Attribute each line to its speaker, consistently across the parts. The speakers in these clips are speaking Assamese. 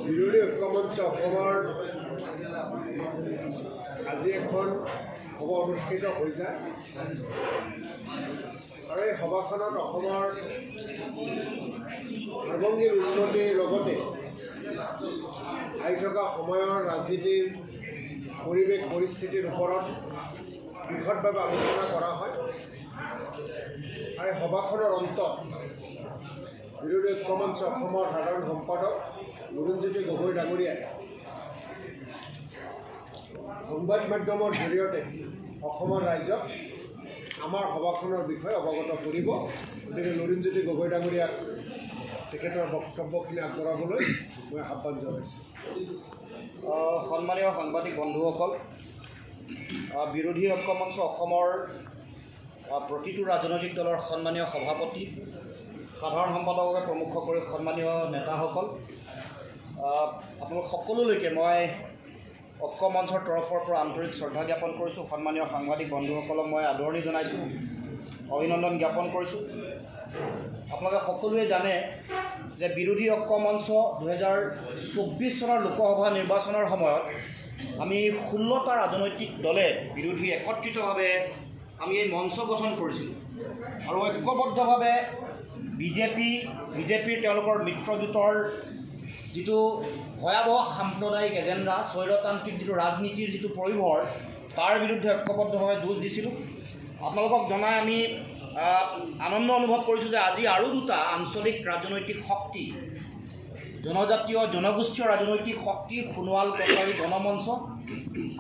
Speaker 1: বিৰোধী ঐক্যমঞ্চ অসমৰ আজি এখন সভা অনুষ্ঠিত হৈ যায় আৰু এই সভাখনত অসমৰ সাৰ্বঙ্গীন উন্নতিৰ লগতে আহি থকা সময়ৰ ৰাজনীতিৰ পৰিৱেশ পৰিস্থিতিৰ ওপৰত বিশদভাৱে আলোচনা কৰা হয় আৰু এই সভাখনৰ অন্তত বিৰোধী ঐক্যমঞ্চ অসমৰ সাধাৰণ সম্পাদক লুৰিণজ্যোতি গগৈ ডাঙৰীয়াই সংবাদ মাধ্যমৰ জৰিয়তে অসমৰ ৰাইজক আমাৰ সভাখনৰ বিষয়ে অৱগত কৰিব। গতিকে লুৰিণজ্যোতি গগৈ ডাঙৰীয়াক তেখেতৰ বক্তব্যখিনি আগবঢ়াবলৈ মই আহ্বান জনাইছোঁ।
Speaker 2: সন্মানীয় সাংবাদিক বন্ধুসকল, বিৰোধী ঐক্যমঞ্চ অসমৰ প্ৰতিটো ৰাজনৈতিক দলৰ সন্মানীয় সভাপতি, সাধাৰণ সম্পাদককে প্ৰমুখ কৰি সন্মানীয় নেতাসকল, আপোনালোক সকলোলৈকে মই ঐক্যমঞ্চৰ তৰফৰ পৰা আন্তৰিক শ্ৰদ্ধা জ্ঞাপন কৰিছোঁ। সন্মানীয় সাংবাদিক বন্ধুসকলক মই আদৰণি জনাইছোঁ, অভিনন্দন জ্ঞাপন কৰিছোঁ। আপোনালোকে সকলোৱে জানে যে বিৰোধী ঐক্যমঞ্চ 2024 চনৰ লোকসভা নিৰ্বাচনৰ সময়ত আমি 16টা ৰাজনৈতিক দলে বিৰোধী একত্ৰিতভাৱে আমি এই মঞ্চ গঠন কৰিছিলোঁ আৰু ঐক্যবদ্ধভাৱে বিজেপিৰ তেওঁলোকৰ মিত্ৰজোঁটৰ যিটো ভয়াৱহ সাম্প্ৰদায়িক এজেণ্ডা, স্বৈৰতান্ত্ৰিক যিটো ৰাজনীতিৰ যিটো পৰিভৰ, তাৰ বিৰুদ্ধে ঐক্যবদ্ধভাৱে যুঁজ দিছিলোঁ। আপোনালোকক জনাই আমি আনন্দ অনুভৱ কৰিছোঁ যে আজি আৰু দুটা আঞ্চলিক ৰাজনৈতিক শক্তি, জনজাতীয় জনগোষ্ঠীয় ৰাজনৈতিক শক্তি, সোণোৱাল কছাৰী গণমঞ্চ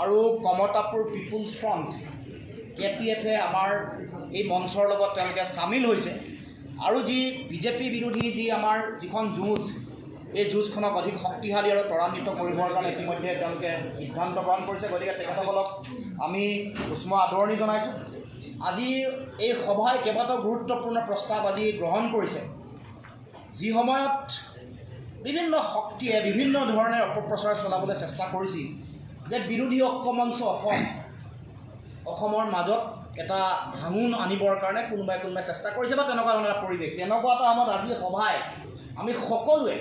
Speaker 2: আৰু কমতাপুৰ পিপুলছ ফ্ৰণ্ট KPF-এ আমাৰ এই মঞ্চৰ লগত তেওঁলোকে চামিল হৈছে আৰু যি বিজেপি বিৰোধী যি আমাৰ যিখন যুঁজ, এই যুঁজখনক অধিক শক্তিশালী আৰু ত্বৰান্বিত কৰিবৰ কাৰণে ইতিমধ্যে তেওঁলোকে সিদ্ধান্ত গ্ৰহণ কৰিছে। গতিকে তেখেতসকলক আমি উষ্ম আদৰণি জনাইছোঁ। আজি এই সভাই কেইবাটাও গুৰুত্বপূৰ্ণ প্ৰস্তাৱ আজি গ্ৰহণ কৰিছে। যি সময়ত বিভিন্ন শক্তিয়ে বিভিন্ন ধৰণে অপপ্ৰচাৰ চলাবলৈ চেষ্টা কৰিছিল যে বিৰোধী ঐক্যমঞ্চ অসমৰ মাজত এটা ভাঙোন আনিবৰ কাৰণে কোনোবাই চেষ্টা কৰিছে বা তেনেকুৱা ধৰণৰ এটা পৰিৱেশ, তেনেকুৱা এটা সময়ত আজি সভাই আমি সকলোৱে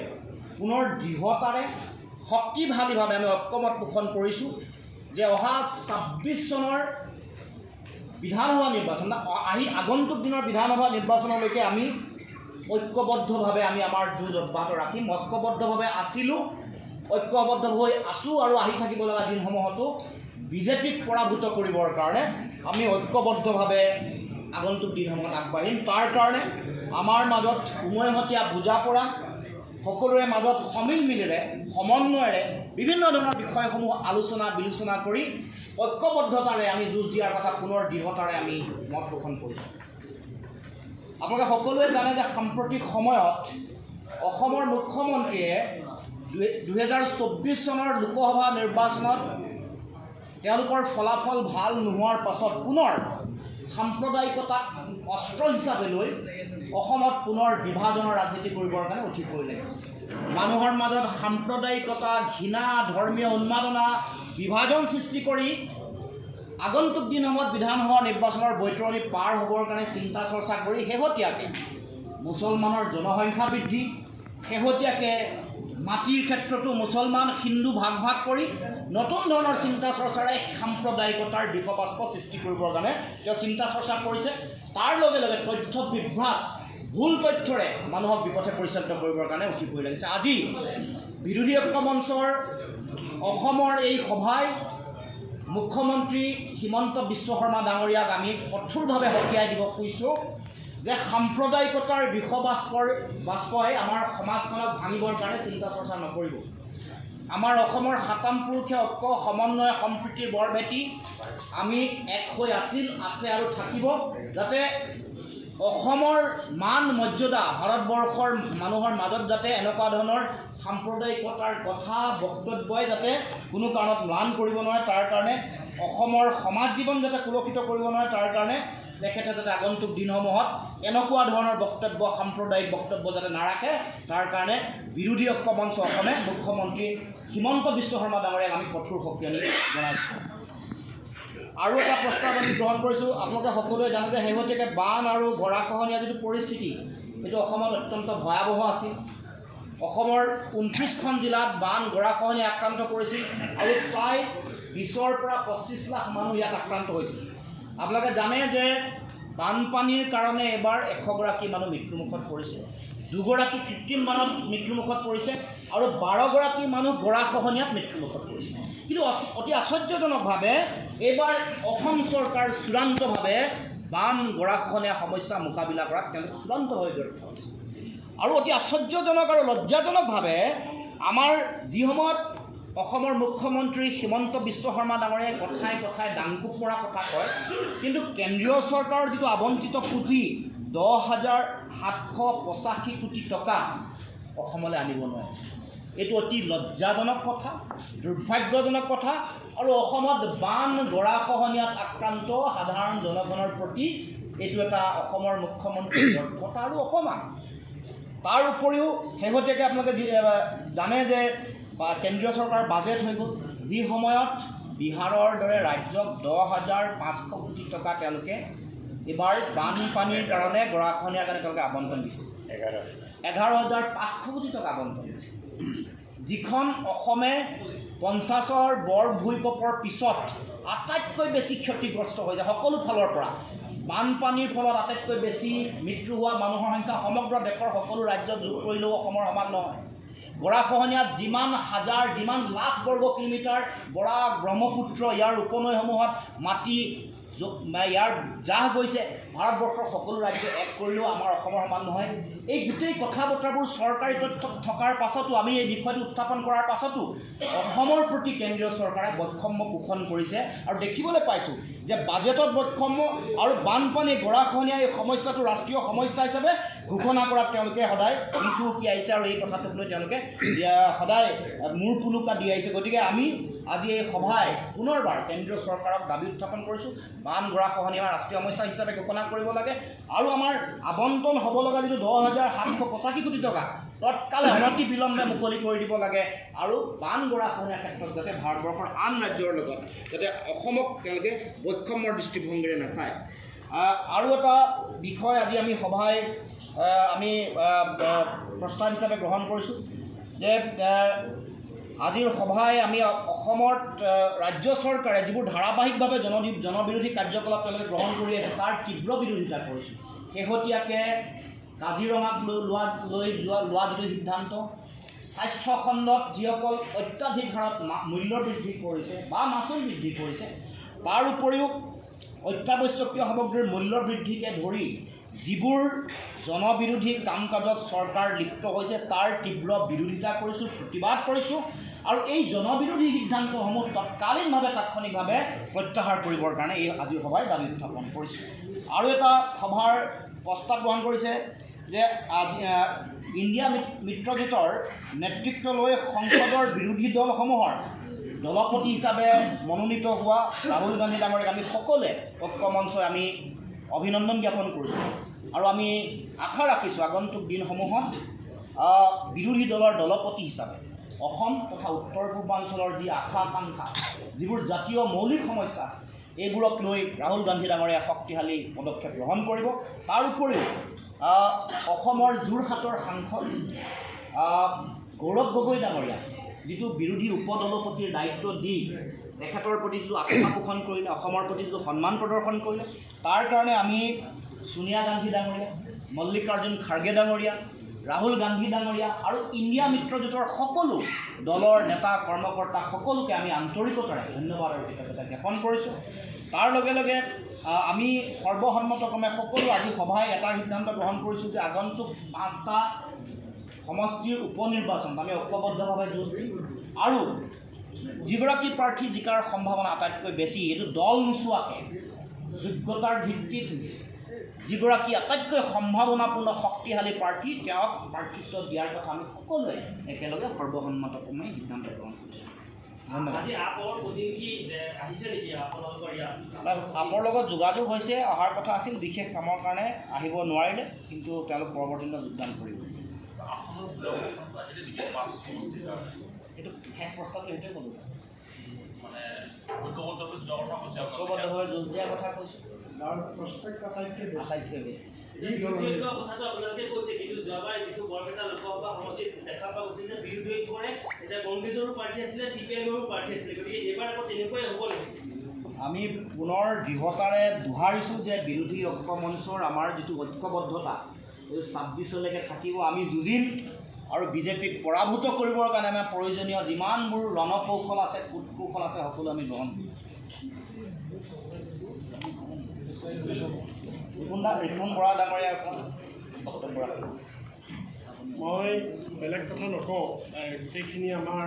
Speaker 2: পুনৰ দৃঢ়তাৰে শক্তিশালীভাৱে আমি ঐক্যমত পোষণ কৰিছোঁ যে অহা 26 চনৰ বিধানসভা নিৰ্বাচন, আগন্তুক দিনৰ বিধানসভা নিৰ্বাচনলৈকে আমি ঐক্যবদ্ধভাৱে আমি আমাৰ যুঁজ অব্যাহত ৰাখিম। ঐক্যবদ্ধভাৱে আছিলোঁ, ঐক্যবদ্ধ হৈ আছোঁ আৰু আহি থাকিব লগা দিনসমূহতো বিজেপিক পৰাভূত কৰিবৰ কাৰণে আমি ঐক্যবদ্ধভাৱে আগন্তুক দিনসমূহত আগবাঢ়িম। তাৰ কাৰণে আমাৰ মাজত উমৈহতীয়া বুজা পৰা, সকলোৰে মাজত সমিল মিলেৰে সমন্বয়েৰে বিভিন্ন ধৰণৰ বিষয়সমূহ আলোচনা বিলোচনা কৰি ঐক্যবদ্ধতাৰে আমি যুঁজ দিয়াৰ কথা পুনৰ দৃঢ়তাৰে আমি মত পোষণ কৰিছোঁ। আপোনালোকে সকলোৱে জানে যে সাম্প্ৰতিক সময়ত অসমৰ মুখ্যমন্ত্ৰীয়ে 2024 চনৰ লোকসভা নিৰ্বাচনত তেওঁলোকৰ ফলাফল ভাল নোহোৱাৰ পাছত পুনৰ সাম্প্ৰদায়িকতাক অস্ত্ৰ হিচাপে লৈ অসমত পুনৰ বিভাজনৰ ৰাজনীতি কৰিবৰ কাৰণে উঠি পৰি লাগিছে। মানুহৰ মাজত সাম্প্ৰদায়িকতা, ঘৃণা, ধৰ্মীয় উন্মাদনা, বিভাজন সৃষ্টি কৰি আগন্তুক দিনসমূহত বিধানসভা নিৰ্বাচনৰ বৈতৰণি পাৰ হ'বৰ কাৰণে চিন্তা চৰ্চা কৰি শেহতীয়াকৈ মুছলমানৰ জনসংখ্যা বৃদ্ধি, শেহতীয়াকৈ মাটিৰ ক্ষেত্ৰতো মুছলমান হিন্দু ভাগ কৰি নতুন ধৰণৰ চিন্তা চৰ্চাৰে সাম্প্ৰদায়িকতাৰ বিষবাস্প সৃষ্টি কৰিবৰ কাৰণে তেওঁ চিন্তা চৰ্চা কৰিছে। তাৰ লগে লগে তথ্য বিভ্ৰাট, ভুল তথ্যৰে মানুহক বিপথে পৰিচালিত কৰিবৰ কাৰণে উঠি পৰি লাগিছে। আজি বিৰোধী ঐক্যমঞ্চৰ অসমৰ এই সভাই মুখ্যমন্ত্ৰী হিমন্ত বিশ্ব শৰ্মা ডাঙৰীয়াক আমি কঠোৰভাৱে সকীয়াই দিব খুজিছোঁ যে সাম্প্ৰদায়িকতাৰ বিষবাস্পই আমাৰ সমাজখনক ভাঙিবৰ কাৰণে চিন্তা চৰ্চা নকৰিব। আমাৰ অসমৰ সাতাম পুৰুষীয়া ঐক্য, সমন্বয়, সম্প্ৰীতিৰ বৰভেটি আমি এক হৈ আছে আৰু থাকিব, যাতে অসমৰ মান মৰ্যাদা ভাৰতবৰ্ষৰ মানুহৰ মাজত যাতে এনেকুৱা ধৰণৰ সাম্প্ৰদায়িকতাৰ কথা বক্তব্যই যাতে কোনো কাৰণত ম্লান কৰিব নোৱাৰে, তাৰ কাৰণে অসমৰ সমাজ জীৱন যাতে কুলসিত কৰিব নোৱাৰে, তাৰ কাৰণে তেখেতে যাতে আগন্তুক দিনসমূহত এনেকুৱা ধৰণৰ বক্তব্য সাম্প্ৰদায়িক বক্তব্য যাতে নাৰাখে তাৰ কাৰণে বিৰোধী ঐক্য মঞ্চ অসমে মুখ্যমন্ত্ৰী হিমন্ত বিশ্ব শৰ্মা ডাঙৰীয়াক আমি কঠোৰ সকিয়ানি জনাইছোঁ। আৰু এটা প্ৰস্তাৱ আমি গ্ৰহণ কৰিছোঁ। আপোনালোকে সকলোৱে জানে যে শেহতীয়াকৈ বান আৰু গৰাখহনীয়া যিটো পৰিস্থিতি সেইটো অসমত অত্যন্ত ভয়াৱহ আছিল। অসমৰ 29খন জিলাত বান গৰাখহনীয়া আক্ৰান্ত কৰিছিল আৰু প্ৰায় 20ৰ পৰা 25 লাখ মানুহ ইয়াত আক্ৰান্ত হৈছিল। আপোনালোকে জানে যে বানপানীৰ কাৰণে এবাৰ 100গৰাকী মানুহ মৃত্যুমুখত পৰিছে, 2গৰাকী কৃত্ৰিম বানত মৃত্যুমুখত পৰিছে আৰু 12গৰাকী মানুহ গৰাখহনীয়াত মৃত্যুমুখত পৰিছে। কিন্তু অতি আশ্চৰ্যজনকভাৱে এইবাৰ অসম চৰকাৰ চূড়ান্তভাৱে বান গৰাখহনীয়া সমস্যা মোকাবিলা কৰাত তেওঁলোকে চূড়ান্তভাৱে ব্যৰ্থ হৈছে। আৰু অতি আশ্চৰ্যজনক আৰু লজ্জাজনকভাৱে আমাৰ যি সময়ত অসমৰ মুখ্যমন্ত্ৰী হিমন্ত বিশ্ব শৰ্মা ডাঙৰীয়াই কথাই কথাই দাংকোপ মৰা কথা কয়, কিন্তু কেন্দ্ৰীয় চৰকাৰৰ যিটো আবণ্টিত পুঁজি 10,785 কোটি টকা অসমলৈ আনিব নোৱাৰে। এইটো অতি লজ্জাজনক কথা, দুৰ্ভাগ্যজনক কথা আৰু অসমত বান গৰাখহনীয়াত আক্ৰান্ত সাধাৰণ জনগণৰ প্ৰতি এইটো এটা অসমৰ মুখ্যমন্ত্ৰীৰ ব্যৰ্থতা আৰু অপমান। তাৰ উপৰিও শেহতীয়াকৈ আপোনালোকে জানে যে কেন্দ্ৰীয় চৰকাৰৰ বাজেট হৈ গ'ল, যি সময়ত বিহাৰৰ দৰে ৰাজ্যক 10,500 কোটি টকা তেওঁলোকে এইবাৰ বানপানীৰ কাৰণে গৰাখহনীয়াৰ কাৰণে তেওঁলোকে আবণ্টন দিছে। 11,500 কোটি টকা আবণ্টন দিছে, যিখন অসমে 50ৰ বৰ ভূঁইকঁপৰ পিছত আটাইতকৈ বেছি ক্ষতিগ্ৰস্ত হৈছে সকলো ফালৰ পৰা। বানপানীৰ ফলত আটাইতকৈ বেছি মৃত্যু হোৱা মানুহৰ সংখ্যা সমগ্ৰ দেশৰ সকলো ৰাজ্যত যোগ কৰিলেও অসমৰ সমান নহয়। গৰাখহনীয়াত যিমান লাখ বৰ্গ কিলোমিটাৰ বৰাক ব্ৰহ্মপুত্ৰ ইয়াৰ উপনৈসমূহত মাটি ইয়াৰ জাহ গৈছে, ভাৰতবৰ্ষৰ সকলো ৰাজ্য এক কৰিলেও আমাৰ অসমৰ সমান নহয়। এই গোটেই কথা বতৰাবোৰ চৰকাৰী তথ্য থকাৰ পাছতো, আমি এই বিষয়টো উত্থাপন কৰাৰ পাছতো অসমৰ প্ৰতি কেন্দ্ৰীয় চৰকাৰে বৈষম্য পোষণ কৰিছে। আৰু দেখিবলৈ পাইছোঁ যে বাজেটত বৈষম্য আৰু বানপানী গৰাখহনীয়া এই সমস্যাটো ৰাষ্ট্ৰীয় সমস্যা হিচাপে ঘোষণা কৰাত তেওঁলোকে সদায় পিছুহুকি আহিছে আৰু এই কথাটোক লৈ তেওঁলোকে সদায় মূৰ পুলুকা দি আহিছে। গতিকে আমি আজি এই সভাই পুনৰবাৰ কেন্দ্ৰীয় চৰকাৰক দাবী উত্থাপন কৰিছোঁ, বান গৰাখহনীয়া ৰাষ্ট্ৰীয় সমস্যা হিচাপে ঘোষণা কৰিব লাগে আৰু আমাৰ আবণ্টন হ'ব লগা যিটো 10,785 কোটি টকা তৎকালে অনতি বিলম্বে মুকলি কৰি দিব লাগে আৰু বান গৰাখহনীয়াৰ ক্ষেত্ৰত যাতে ভাৰতবৰ্ষৰ আন ৰাজ্যৰ লগত যাতে অসমক তেওঁলোকে বৈষম্যৰ দৃষ্টিভংগীৰে নাচায়। আৰু এটা বিষয় আজি আমি সভাই আমি প্ৰস্তাৱ হিচাপে গ্ৰহণ কৰিছোঁ যে আজিৰ সভাই আমি অসমত ৰাজ্য চৰকাৰে যিবোৰ ধাৰাবাহিকভাৱে জনবিৰোধী কাৰ্যকলাপ তেওঁলোকে গ্ৰহণ কৰি আছে তাৰ তীব্ৰ বিৰোধিতা কৰিছোঁ। শেহতীয়াকৈ কাজিৰঙাক লোৱা যিটো সিদ্ধান্ত, স্বাস্থ্য খণ্ডত যিসকল অত্যাধিক হাৰত মূল্য বৃদ্ধি কৰিছে বা মাচুল বৃদ্ধি কৰিছে, তাৰ উপৰিও অত্যাৱশ্যকীয় সামগ্ৰীৰ মূল্য বৃদ্ধিকে ধৰি যিবোৰ জনবিৰোধী কাম কাজত চৰকাৰ লিপ্ত হৈছে তাৰ তীব্ৰ বিৰোধিতা কৰিছোঁ, প্ৰতিবাদ কৰিছোঁ আৰু এই জনবিৰোধী সিদ্ধান্তসমূহ তৎকালীনভাৱে তাৎক্ষণিকভাৱে প্ৰত্যাহাৰ কৰিবৰ কাৰণে এই আজিৰ সভাই দাবী উত্থাপন কৰিছোঁ। আৰু এটা সভাৰ প্ৰস্তাৱ গ্ৰহণ কৰিছে যে আজি ইণ্ডিয়া মিত্ৰজোঁটৰ নেতৃত্ব লৈ সংসদৰ বিৰোধী দলসমূহৰ দলপতি হিচাপে মনোনীত হোৱা ৰাহুল গান্ধী ডাঙৰীয়াক আমি সকলোৱে ঐক্য মঞ্চই আমি অভিনন্দন জ্ঞাপন কৰিছোঁ আৰু আমি আশা ৰাখিছোঁ আগন্তুক দিনসমূহত বিৰোধী দলৰ দলপতি হিচাপে অসম তথা উত্তৰ পূৰ্বাঞ্চলৰ যি আশা আকাংক্ষা, যিবোৰ জাতীয় মৌলিক সমস্যা আছে, এইবোৰক লৈ ৰাহুল গান্ধী ডাঙৰীয়াই শক্তিশালী পদক্ষেপ গ্ৰহণ কৰিব। তাৰ উপৰিও অসমৰ যোৰহাটৰ সাংসদ গৌৰৱ গগৈ ডাঙৰীয়া যিটো বিৰোধী উপদলপতিৰ দায়িত্ব দি তেখেতৰ প্ৰতি যিটো আস্থা পোষণ কৰিলে, অসমৰ প্ৰতি যিটো সন্মান প্ৰদৰ্শন কৰিলে, তাৰ কাৰণে আমি ছোনিয়া গান্ধী ডাঙৰীয়া, মল্লিকাৰ্জুন খাৰ্গে ডাঙৰীয়া, ৰাহুল গান্ধী ডাঙৰীয়া আৰু ইণ্ডিয়া মিত্ৰজোঁটৰ সকলো দলৰ নেতা কৰ্মকৰ্তা সকলোকে আমি আন্তৰিকতাৰে ধন্যবাদ আৰু কৃতজ্ঞতা জ্ঞাপন কৰিছোঁ। তাৰ লগে লগে আমি সৰ্বসন্মতক্ৰমে সকলো আজি সভাই এটা সিদ্ধান্ত গ্ৰহণ কৰিছোঁ যে আগন্তুক 5টা সমষ্টিৰ উপনিৰ্বাচনত আমি ঐক্যবদ্ধভাৱে যুঁজ দিম আৰু যিগৰাকী প্ৰাৰ্থী জিকাৰ সম্ভাৱনা আটাইতকৈ বেছি, এইটো দল নোচোৱাকৈ যোগ্যতাৰ ভিত্তিত যিগৰাকী আটাইতকৈ সম্ভাৱনাপূৰ্ণ শক্তিশালী প্ৰাৰ্থী তেওঁক প্ৰাৰ্থিত্ব দিয়াৰ কথা আমি সকলোৱে একেলগে সৰ্বসন্মতক্ৰমে সিদ্ধান্ত গ্ৰহণ কৰিছোঁ। ধন্যবাদ।
Speaker 3: আজি আপৰ প্ৰতিনিধি আহিছে নেকি আপোনালোকৰ ইয়াত?
Speaker 2: আপৰ লগত যোগাযোগ হৈছে, অহাৰ কথা আছিল, বিশেষ কামৰ কাৰণে আহিব নোৱাৰিলে, কিন্তু তেওঁলোক পৰৱৰ্তী দিনত যোগদান কৰিব। সেইটো শেষ প্ৰস্তাৱটো সেইটোৱে ক'লোঁ, ঐক্যবদ্ধভাৱে যুঁজ দিয়াৰ কথা কৈছোঁ, আটাইতকৈ বেছি।
Speaker 3: কথাটো আপোনালোকে কৈছে, কিন্তু যোৱাবাৰ যিটো বৰপেটা লোকসভা সমষ্টিত দেখা পোৱা গৈছিল যে বিৰোধী ঐক্যৰে এতিয়া কংগ্ৰেছৰো প্ৰাৰ্থী আছিলে, CPIMৰো প্ৰাৰ্থী আছিলে, গতিকে এইবাৰ আকৌ তেনেকুৱাই হ'ব নেকি?
Speaker 2: আমি পুনৰ দৃঢ়তাৰে দোহাৰিছোঁ যে বিৰোধী ঐক্য মঞ্চৰ আমাৰ যিটো ঐক্যবদ্ধতা এই 26লৈকে থাকিব। আমি যুঁজিম আৰু বিজেপিক পৰাভূত কৰিবৰ কাৰণে আমাৰ প্ৰয়োজনীয় যিমানবোৰ ৰণকৌশল আছে, কূটকৌশল আছে, সকলো আমি গ্ৰহণ কৰিম। ৰিপুণ বৰা ডাঙৰীয়া বক্তব্য ৰাখিব।
Speaker 4: মই বেলেগ কথা নকওঁ, গোটেইখিনি আমাৰ